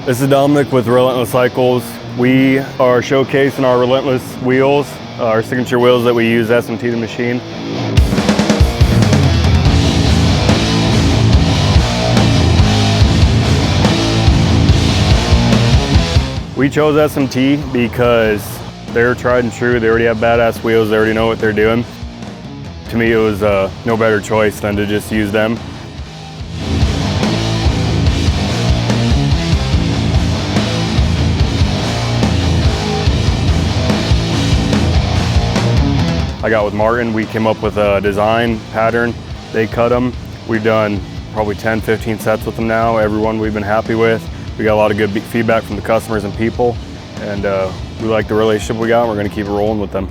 This is Dominic with Relentless Cycles. We are showcasing our Relentless wheels, our signature wheels that we use SMT to machine. We chose SMT because they're tried and true. They already have badass wheels. They already know what they're doing. To me, it was no better choice than to just use them. I got with Martin, we came up with a design pattern. They cut them. We've done probably 10, 15 sets with them now. Everyone we've been happy with. We got a lot of good feedback from the customers and people, and we like the relationship we got. We're going to keep rolling with them.